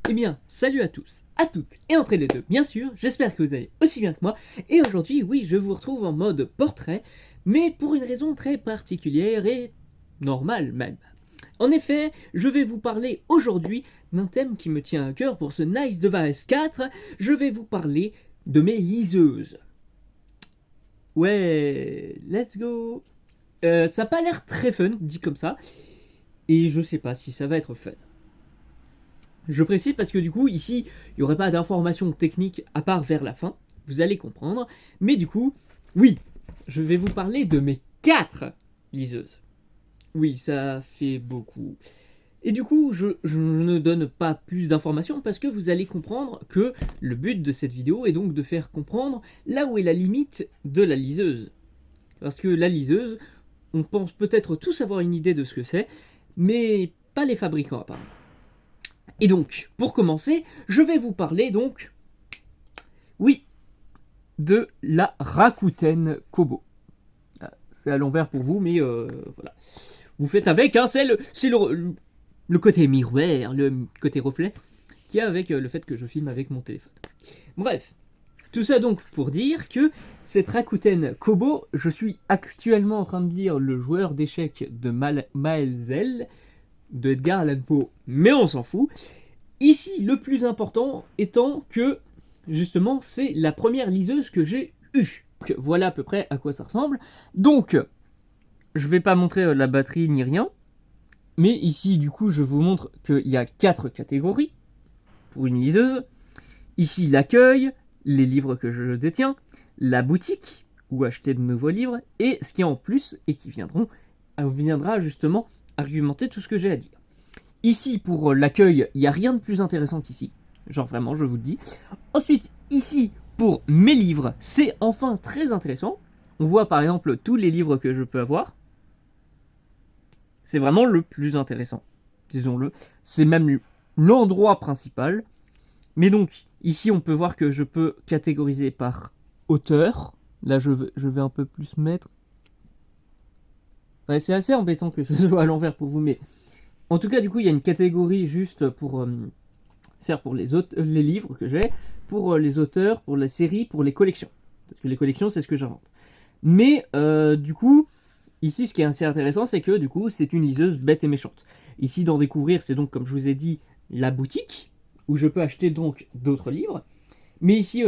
Eh bien, salut à tous, à toutes et entre les deux, bien sûr, j'espère que vous allez aussi bien que moi. Et aujourd'hui, oui, je vous retrouve en mode portrait, mais pour une raison très particulière et normale même. En effet, je vais vous parler aujourd'hui d'un thème qui me tient à cœur pour ce Nice Device 4. Je vais vous parler de mes liseuses. Ouais, let's go. Ça n'a pas l'air très fun, dit comme ça, et je sais pas si ça va être fun. Je précise parce que du coup, ici, il n'y aurait pas d'informations techniques à part vers la fin, vous allez comprendre. Mais du coup, oui, je vais vous parler de mes 4 liseuses. Oui, ça fait beaucoup. Et du coup, je ne donne pas plus d'informations parce que vous allez comprendre que le but de cette vidéo est donc de faire comprendre là où est la limite de la liseuse. Parce que la liseuse, on pense peut-être tous avoir une idée de ce que c'est, mais pas les fabricants apparemment. Et donc, pour commencer, je vais vous parler donc, oui, de la Rakuten Kobo. C'est à l'envers pour vous, mais voilà. Vous faites avec, hein, c'est le côté miroir, le côté reflet, qui est avec le fait que je filme avec mon téléphone. Bref, tout ça donc pour dire que cette Rakuten Kobo, je suis actuellement en train de dire le joueur d'échecs de Maelzel, de Edgar Allan Poe, mais on s'en fout. Ici, le plus important étant que, justement, c'est la première liseuse que j'ai eue. Voilà à peu près à quoi ça ressemble. Donc, je vais pas montrer la batterie ni rien. Mais ici, du coup, je vous montre qu'il y a 4 catégories pour une liseuse. Ici, l'accueil, les livres que je détiens, la boutique, où acheter de nouveaux livres, et ce qui est en plus, et qui viendra justement argumenter tout ce que j'ai à dire. Ici, pour l'accueil, il n'y a rien de plus intéressant qu'ici. Genre vraiment, je vous le dis. Ensuite, ici, pour mes livres, c'est enfin très intéressant. On voit par exemple tous les livres que je peux avoir. C'est vraiment le plus intéressant, disons-le. C'est même l'endroit principal. Mais donc, ici, on peut voir que je peux catégoriser par auteur. Là, je vais un peu plus mettre. Ouais, c'est assez embêtant que ce soit à l'envers pour vous, mais en tout cas, du coup, il y a une catégorie juste pour faire pour les livres que j'ai, pour les auteurs, pour les séries, pour les collections. Parce que les collections, c'est ce que j'invente. Mais du coup, ici, ce qui est assez intéressant, c'est que du coup, c'est une liseuse bête et méchante. Ici, d'en découvrir, c'est donc, comme je vous ai dit, la boutique, où je peux acheter donc d'autres livres. Mais ici,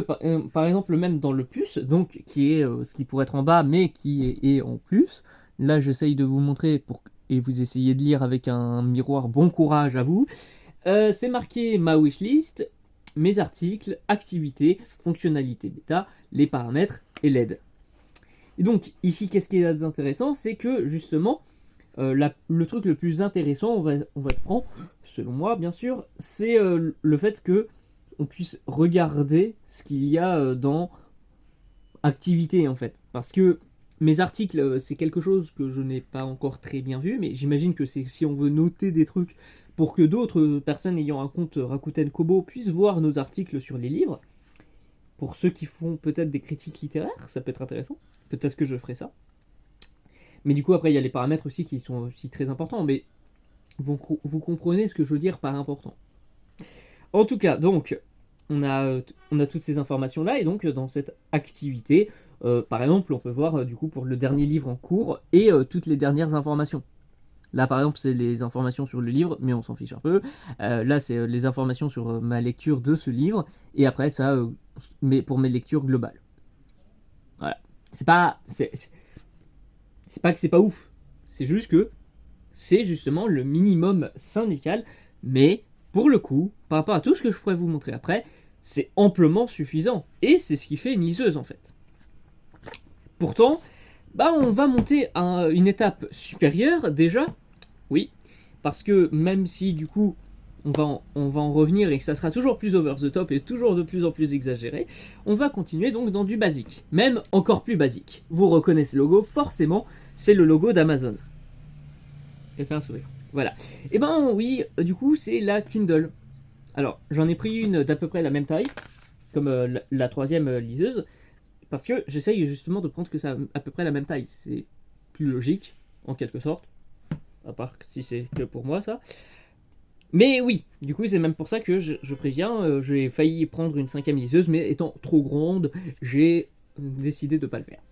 par exemple, même dans le plus, donc qui est ce qui pourrait être en bas, mais qui est en plus. Là, j'essaye de vous montrer et vous essayez de lire avec un miroir. Bon courage à vous. C'est marqué ma wishlist, mes articles, activités, fonctionnalités bêta, les paramètres et l'aide. Et donc ici, qu'est-ce qui est intéressant, c'est que justement, le truc le plus intéressant, on va être franc, selon moi bien sûr, c'est le fait que on puisse regarder ce qu'il y a dans activité en fait. Parce que mes articles, c'est quelque chose que je n'ai pas encore très bien vu, mais j'imagine que c'est si on veut noter des trucs pour que d'autres personnes ayant un compte Rakuten Kobo puissent voir nos articles sur les livres. Pour ceux qui font peut-être des critiques littéraires, ça peut être intéressant. Peut-être que je ferai ça. Mais du coup, après, il y a les paramètres aussi qui sont aussi très importants. Mais vous comprenez ce que je veux dire par important. En tout cas, donc, on a toutes ces informations-là. Et donc, dans cette activité, par exemple, on peut voir, du coup, pour le dernier livre en cours et toutes les dernières informations. Là, par exemple, c'est les informations sur le livre, mais on s'en fiche un peu. Là, c'est les informations sur ma lecture de ce livre. Et après, ça, pour mes lectures globales. Voilà. C'est pas que c'est pas ouf. C'est juste que c'est justement le minimum syndical. Mais, pour le coup, par rapport à tout ce que je pourrais vous montrer après, c'est amplement suffisant. Et c'est ce qui fait une liseuse, en fait. Pourtant, on va monter à une étape supérieure déjà, oui, parce que même si du coup on va en revenir et que ça sera toujours plus over the top et toujours de plus en plus exagéré, on va continuer donc dans du basique, même encore plus basique. Vous reconnaissez le logo, forcément, c'est le logo d'Amazon. Et fait un sourire. Voilà. Et oui, du coup c'est la Kindle. Alors j'en ai pris une d'à peu près la même taille, comme la troisième liseuse, parce que j'essaye justement de prendre que ça à peu près la même taille. C'est plus logique, en quelque sorte. À part si c'est que pour moi, ça. Mais oui, du coup c'est même pour ça que je préviens, j'ai failli prendre une 5e liseuse, mais étant trop grande, j'ai décidé de ne pas le faire.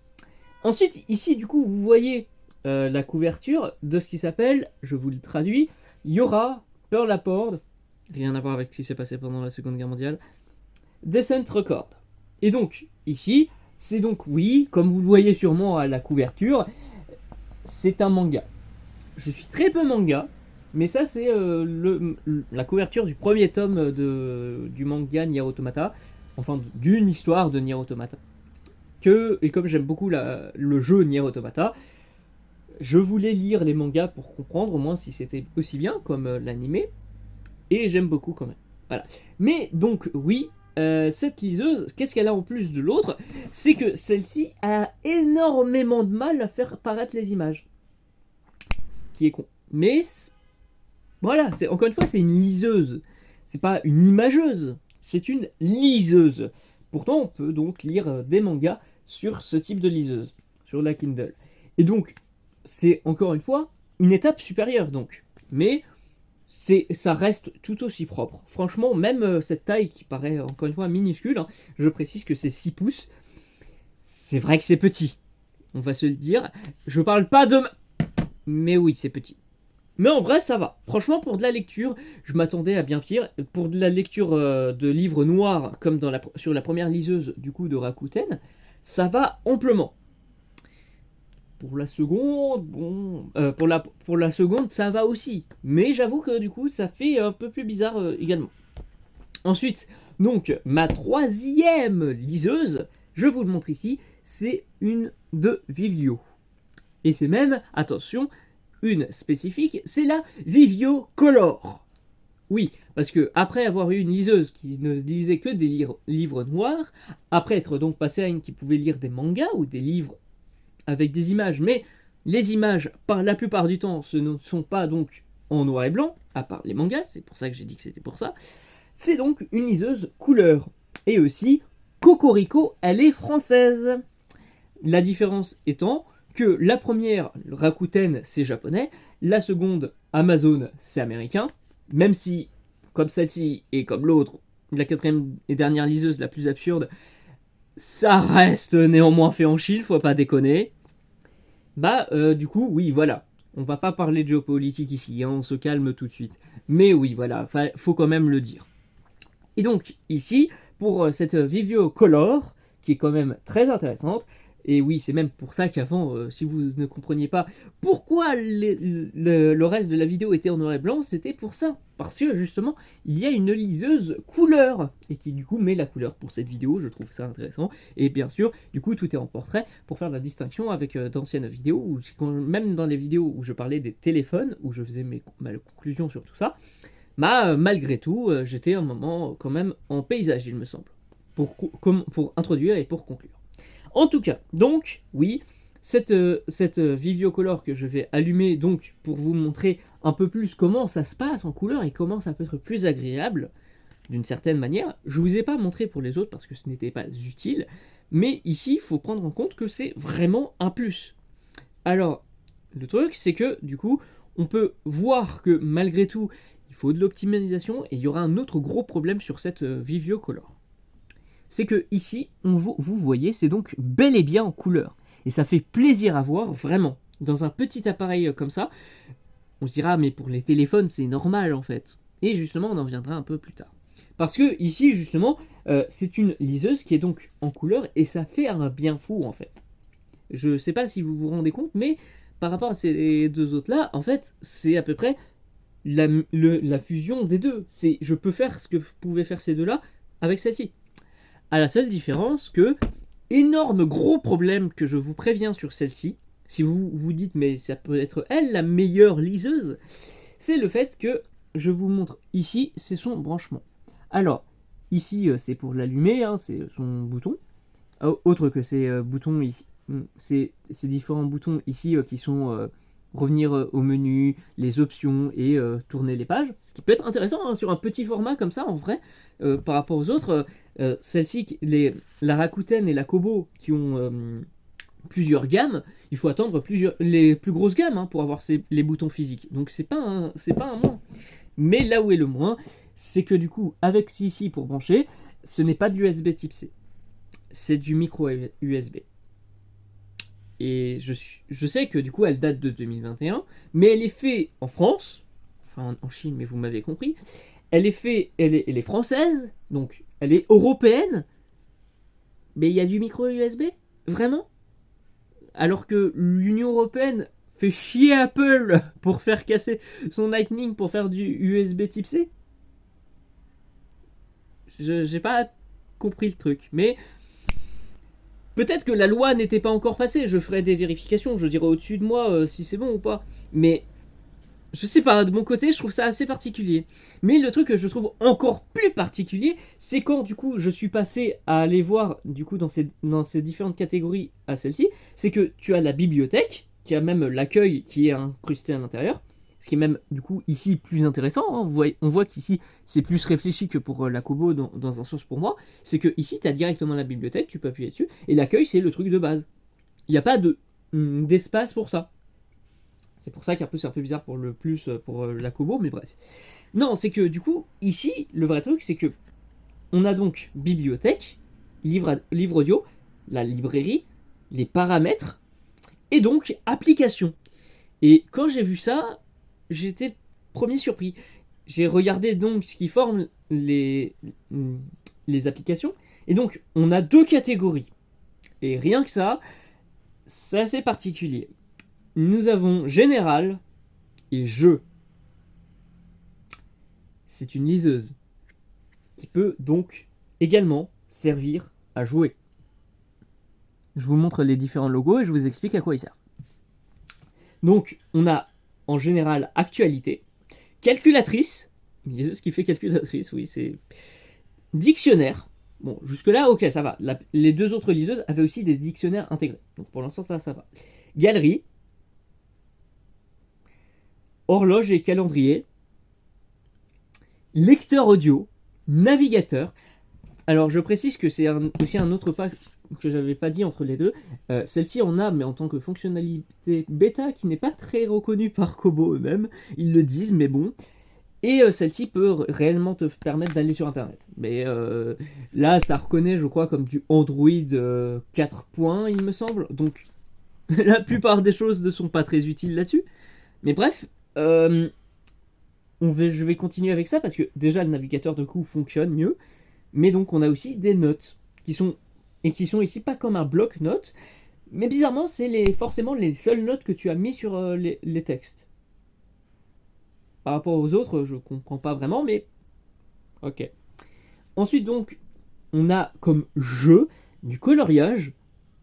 Ensuite, ici du coup vous voyez la couverture de ce qui s'appelle, je vous le traduis, Yora, Pearl Harbor, rien à voir avec ce qui s'est passé pendant la Seconde Guerre mondiale, Descent Record. Et donc, ici, c'est donc, oui, comme vous le voyez sûrement à la couverture, c'est un manga. Je suis très peu manga, mais ça c'est la couverture du premier tome du manga Nier Automata, enfin d'une histoire de Nier Automata. Et comme j'aime beaucoup le jeu Nier Automata, je voulais lire les mangas pour comprendre au moins si c'était aussi bien comme l'animé, et j'aime beaucoup quand même. Voilà. Mais donc oui, cette liseuse, qu'est-ce qu'elle a en plus de l'autre? C'est que celle-ci a énormément de mal à faire apparaître les images. Ce qui est con. Mais voilà, encore une fois, c'est une liseuse. C'est pas une imageuse, c'est une liseuse. Pourtant, on peut donc lire des mangas sur ce type de liseuse, sur la Kindle. Et donc, c'est encore une fois une étape supérieure donc. Mais ça reste tout aussi propre. Franchement, même cette taille qui paraît encore une fois minuscule, hein, je précise que c'est 6 pouces, c'est vrai que c'est petit. On va se le dire. Je parle pas de... Mais oui, c'est petit. Mais en vrai, ça va. Franchement, pour de la lecture, je m'attendais à bien pire. Pour de la lecture de livres noirs, comme sur la première liseuse du coup de Rakuten, ça va amplement. Pour la seconde, bon, pour la seconde, ça va aussi. Mais j'avoue que du coup, ça fait un peu plus bizarre également. Ensuite, donc, ma 3e liseuse, je vous le montre ici, c'est une de Vivio. Et c'est même, attention, une spécifique, c'est la Vivio Color. Oui, parce que après avoir eu une liseuse qui ne lisait que des livres noirs, après être donc passé à une qui pouvait lire des mangas ou des livres avec des images, mais les images, par la plupart du temps, ce ne sont pas donc en noir et blanc, à part les mangas, c'est pour ça que j'ai dit que c'était pour ça, c'est donc une liseuse couleur. Et aussi, Cocorico, elle est française. La différence étant que la première, Rakuten, c'est japonais, la seconde, Amazon, c'est américain, même si, comme celle-ci et comme l'autre, la 4e et dernière liseuse la plus absurde, ça reste néanmoins fait en Chine, faut pas déconner. Du coup, oui, voilà. On va pas parler de géopolitique ici, hein, on se calme tout de suite. Mais oui, voilà, faut quand même le dire. Et donc, ici, pour cette Vivio Color, qui est quand même très intéressante, et oui, c'est même pour ça qu'avant, si vous ne compreniez pas pourquoi le reste de la vidéo était en noir et blanc, c'était pour ça. Parce que justement, il y a une liseuse couleur, et qui du coup met la couleur pour cette vidéo, je trouve ça intéressant. Et bien sûr, du coup, tout est en portrait pour faire la distinction avec d'anciennes vidéos, ou même dans les vidéos où je parlais des téléphones, où je faisais ma conclusion sur tout ça, malgré tout, j'étais un moment quand même en paysage, il me semble, pour introduire et pour conclure. En tout cas, donc, oui, cette Vivio Color que je vais allumer donc pour vous montrer un peu plus comment ça se passe en couleur et comment ça peut être plus agréable, d'une certaine manière. Je vous ai pas montré pour les autres parce que ce n'était pas utile, mais ici, il faut prendre en compte que c'est vraiment un plus. Alors, le truc, c'est que, du coup, on peut voir que malgré tout, il faut de l'optimisation et il y aura un autre gros problème sur cette Vivio Color. C'est que ici, vous voyez, c'est donc bel et bien en couleur. Et ça fait plaisir à voir, vraiment. Dans un petit appareil comme ça, on se dira, mais pour les téléphones, c'est normal en fait. Et justement, on en viendra un peu plus tard. Parce que ici, justement, c'est une liseuse qui est donc en couleur et ça fait un bien fou en fait. Je ne sais pas si vous vous rendez compte, mais par rapport à ces deux autres-là, en fait, c'est à peu près la fusion des deux. Je peux faire ce que pouvaient faire ces deux-là avec celle-ci. À la seule différence que, énorme gros problème que je vous préviens sur celle-ci, si vous vous dites mais ça peut être elle la meilleure liseuse, c'est le fait que je vous montre ici, c'est son branchement. Alors, ici c'est pour l'allumer, hein, c'est son bouton. Autre que ces boutons ici, ces différents boutons ici qui sont revenir au menu, les options et tourner les pages. Ce qui peut être intéressant hein, sur un petit format comme ça en vrai, par rapport aux autres. Celles-ci, la Rakuten et la Kobo qui ont plusieurs gammes, il faut attendre les plus grosses gammes hein, pour avoir les boutons physiques. Donc c'est pas un moins. Mais là où est le moins, c'est que du coup, avec ici pour brancher, ce n'est pas de l'USB type C. C'est du micro USB. Et je sais que du coup, elle date de 2021, mais elle est faite en France, enfin en Chine, mais vous m'avez compris. Elle est française, donc elle est européenne, mais il y a du micro USB? Vraiment? Alors que l'Union Européenne fait chier Apple pour faire casser son Lightning pour faire du USB type C? J'ai pas compris le truc, mais peut-être que la loi n'était pas encore passée, je ferai des vérifications, je dirai au-dessus de moi si c'est bon ou pas. Mais je sais pas, de mon côté, je trouve ça assez particulier. Mais le truc que je trouve encore plus particulier, c'est quand du coup je suis passé à aller voir du coup dans ces différentes catégories à celle-ci, c'est que tu as la bibliothèque, qui a même l'accueil qui est incrusté à l'intérieur, ce qui est même du coup ici plus intéressant. Hein. On voit qu'ici c'est plus réfléchi que pour la Kobo dans un sens pour moi. C'est que ici tu as directement la bibliothèque, tu peux appuyer dessus, et l'accueil c'est le truc de base. Il n'y a pas d'espace pour ça. C'est pour ça qu'un peu c'est un peu bizarre pour la Kobo, mais bref. Non, c'est que du coup, ici, le vrai truc, c'est que on a donc bibliothèque, livre audio, la librairie, les paramètres, et donc application. Et quand j'ai vu ça, j'étais premier surpris. J'ai regardé donc ce qui forme les applications, et donc on a deux catégories. Et rien que ça, c'est assez particulier. Nous avons général et jeu. C'est une liseuse qui peut donc également servir à jouer. Je vous montre les différents logos et je vous explique à quoi ils servent. Donc, on a en général actualité, calculatrice, une liseuse qui fait calculatrice, oui, c'est dictionnaire. Bon, jusque-là, ok, ça va. Les deux autres liseuses avaient aussi des dictionnaires intégrés. Donc pour l'instant, ça va. Galerie, horloge et calendrier, lecteur audio, navigateur. Alors je précise que c'est aussi un autre pas que j'avais pas dit entre les deux. Celle-ci en a, mais en tant que fonctionnalité bêta qui n'est pas très reconnue par Kobo eux-mêmes. Ils le disent, mais bon. Et celle-ci peut réellement te permettre d'aller sur Internet. Mais là, ça reconnaît, je crois, comme du Android 4 points, il me semble. Donc la plupart des choses ne sont pas très utiles là-dessus. Mais bref, je vais continuer avec ça parce que déjà le navigateur de coup fonctionne mieux. Mais donc on a aussi des notes qui sont ici pas comme un bloc-notes, mais bizarrement c'est forcément les seules notes que tu as mis sur les textes. Par rapport aux autres, je comprends pas vraiment, mais ok. Ensuite donc, on a comme jeu du coloriage,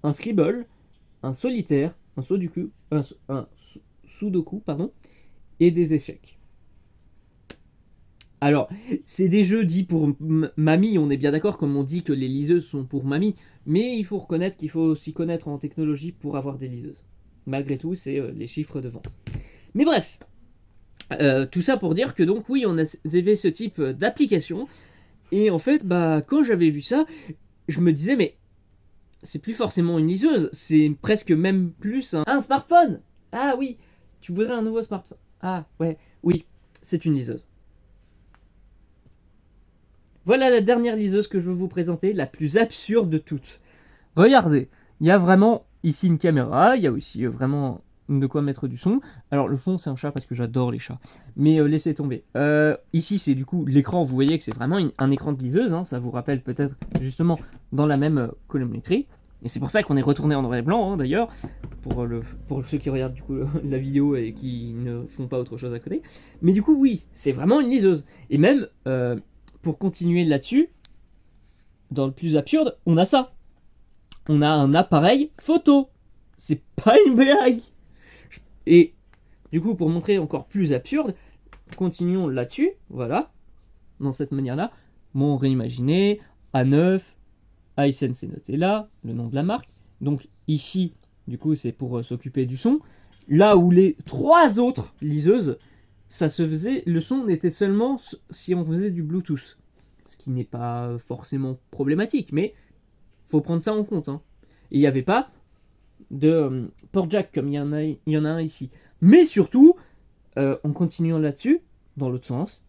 un scribble, un solitaire, un sudoku, pardon, et des échecs. Alors, c'est des jeux dits pour mamie, on est bien d'accord, comme on dit que les liseuses sont pour mamie, mais il faut reconnaître qu'il faut s'y connaître en technologie pour avoir des liseuses. Malgré tout, c'est les chiffres de vente. Mais bref, tout ça pour dire que donc oui, on avait ce type d'application, et en fait, quand j'avais vu ça, je me disais, mais c'est plus forcément une liseuse, c'est presque même plus un smartphone. Ah oui, tu voudrais un nouveau smartphone. Ah ouais, oui, c'est une liseuse. Voilà la dernière liseuse que je veux vous présenter, la plus absurde de toutes. Regardez, il y a vraiment ici une caméra, il y a aussi vraiment de quoi mettre du son. Alors le fond c'est un chat parce que j'adore les chats, mais laissez tomber. Ici c'est du coup l'écran, vous voyez que c'est vraiment un écran de liseuse, hein, ça vous rappelle peut-être justement dans la même colorimétrie. Et c'est pour ça qu'on est retourné en noir et blanc hein, d'ailleurs, pour ceux qui regardent du coup la vidéo et qui ne font pas autre chose à côté. Mais du coup oui, c'est vraiment une liseuse. Et même... pour continuer là-dessus, dans le plus absurde, on a ça. On a un appareil photo. C'est pas une blague. Et du coup, pour montrer encore plus absurde, continuons là-dessus. Voilà. Dans cette manière-là. Mon réimaginé, A9, iSense est noté là, le nom de la marque. Donc ici, du coup, c'est pour s'occuper du son. Là où les trois autres liseuses, ça se faisait, le son n'était seulement si on faisait du Bluetooth. Ce qui n'est pas forcément problématique, mais faut prendre ça en compte. Hein. Et il n'y avait pas de port jack comme il y en a un ici. Mais surtout, en continuant là-dessus, dans l'autre sens.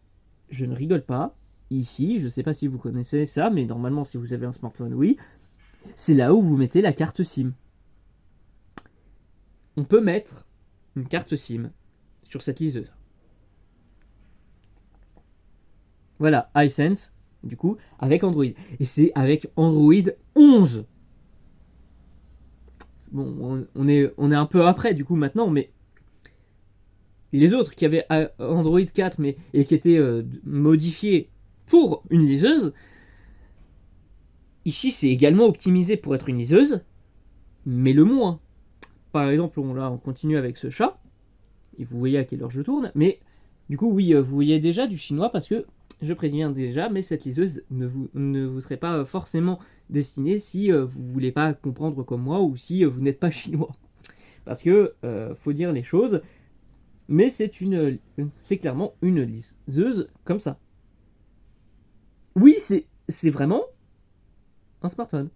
Je ne rigole pas. Ici, je ne sais pas si vous connaissez ça, mais normalement, si vous avez un smartphone, oui. C'est là où vous mettez la carte SIM. On peut mettre une carte SIM sur cette liseuse. Voilà, iSense, du coup, avec Android. Et c'est avec Android 11. Bon, on est un peu après, du coup, maintenant, mais les autres qui avaient Android 4 et qui étaient modifiés pour une liseuse, ici, c'est également optimisé pour être une liseuse, mais le moins. Par exemple, on continue avec ce chat, et vous voyez à quelle heure je tourne, mais du coup, oui, vous voyez déjà du chinois parce que je préviens déjà, mais cette liseuse ne vous serait pas forcément destinée si vous voulez pas comprendre comme moi ou si vous n'êtes pas chinois. Parce que, faut dire les choses, mais c'est clairement une liseuse comme ça. Oui, c'est vraiment un smartphone.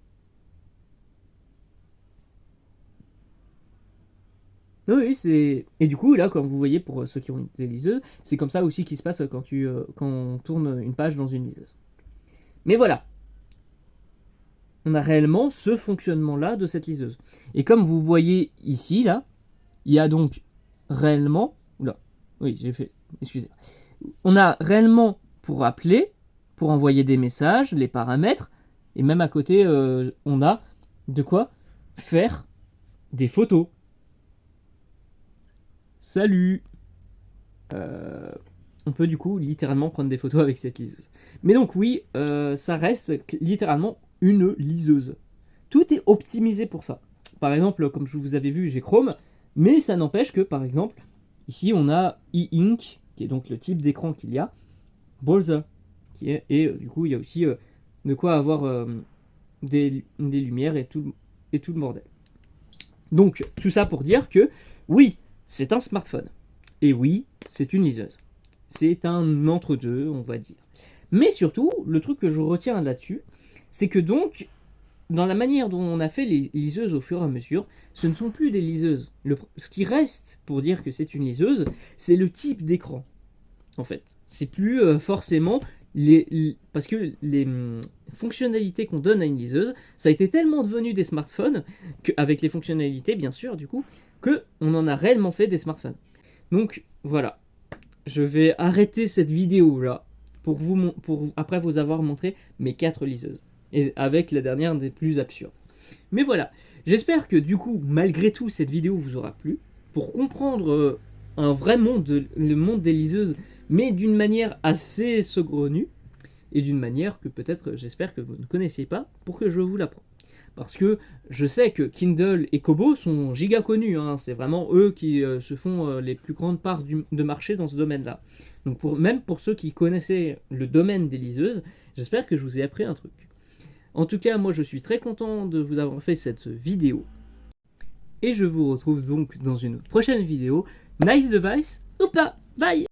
Oui, c'est... Et du coup, là, comme vous voyez, pour ceux qui ont des liseuses, c'est comme ça aussi qu'il se passe quand on tourne une page dans une liseuse. Mais voilà. On a réellement ce fonctionnement-là de cette liseuse. Et comme vous voyez ici, là, il y a donc réellement... Oula, oui, j'ai fait... Excusez. On a réellement pour appeler, pour envoyer des messages, les paramètres, et même à côté, on a de quoi faire des photos. Salut. On peut du coup littéralement prendre des photos avec cette liseuse. Mais donc oui, ça reste littéralement une liseuse. Tout est optimisé pour ça. Par exemple, comme je vous avais vu, j'ai Chrome, mais ça n'empêche que, par exemple, ici on a e-ink, qui est donc le type d'écran qu'il y a, browser, et du coup il y a aussi de quoi avoir des lumières et tout le bordel. Donc tout ça pour dire que oui, c'est un smartphone. Et oui, c'est une liseuse. C'est un entre-deux, on va dire. Mais surtout, le truc que je retiens là-dessus, c'est que donc, dans la manière dont on a fait les liseuses au fur et à mesure, ce ne sont plus des liseuses. Ce qui reste pour dire que c'est une liseuse, c'est le type d'écran. En fait, c'est plus forcément parce que les fonctionnalités qu'on donne à une liseuse, ça a été tellement devenu des smartphones, avec les fonctionnalités bien sûr du coup, qu'on en a réellement fait des smartphones. Donc voilà, je vais arrêter cette vidéo là pour après vous avoir montré mes 4 liseuses, et avec la dernière des plus absurdes. Mais voilà, j'espère que du coup, malgré tout, cette vidéo vous aura plu, pour comprendre un vrai monde, le monde des liseuses, mais d'une manière assez saugrenue, et d'une manière que peut-être, j'espère que vous ne connaissiez pas, pour que je vous l'apprenne. Parce que je sais que Kindle et Kobo sont giga connus, hein. C'est vraiment eux qui se font les plus grandes parts de marché dans ce domaine-là. Donc même pour ceux qui connaissaient le domaine des liseuses, j'espère que je vous ai appris un truc. En tout cas, moi je suis très content de vous avoir fait cette vidéo. Et je vous retrouve donc dans une prochaine vidéo. Nice device ou pas? Bye!